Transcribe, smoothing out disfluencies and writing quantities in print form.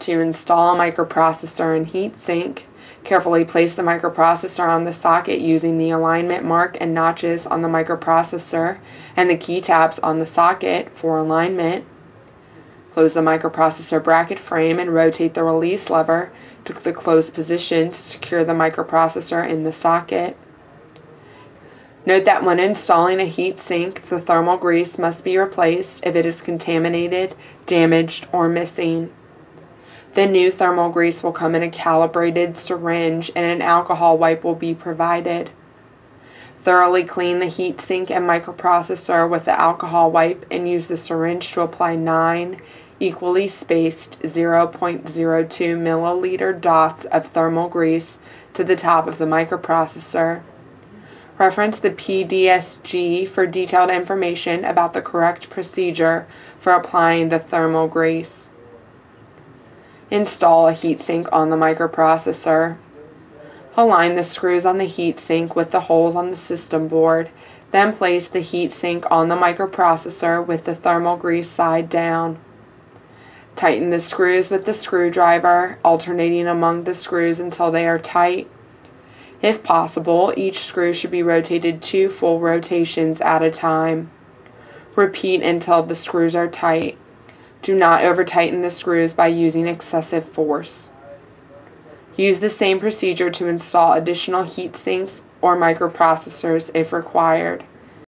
To install a microprocessor and heatsink, carefully place the microprocessor on the socket using the alignment mark and notches on the microprocessor and the key tabs on the socket for alignment. Close the microprocessor bracket frame and rotate the release lever to the closed position to secure the microprocessor in the socket. Note that when installing a heatsink, the thermal grease must be replaced if it is contaminated, damaged, or missing. The new thermal grease will come in a calibrated syringe and an alcohol wipe will be provided. Thoroughly clean the heatsink and microprocessor with the alcohol wipe and use the syringe to apply 9 equally spaced 0.02 milliliter dots of thermal grease to the top of the microprocessor. Reference the PDSG for detailed information about the correct procedure for applying the thermal grease. Install a heatsink on the microprocessor. Align the screws on the heatsink with the holes on the system board. Then place the heatsink on the microprocessor with the thermal grease side down. Tighten the screws with the screwdriver, alternating among the screws until they are tight. If possible, each screw should be rotated 2 full rotations at a time. Repeat until the screws are tight. Do not over-tighten the screws by using excessive force. Use the same procedure to install additional heat sinks or microprocessors if required.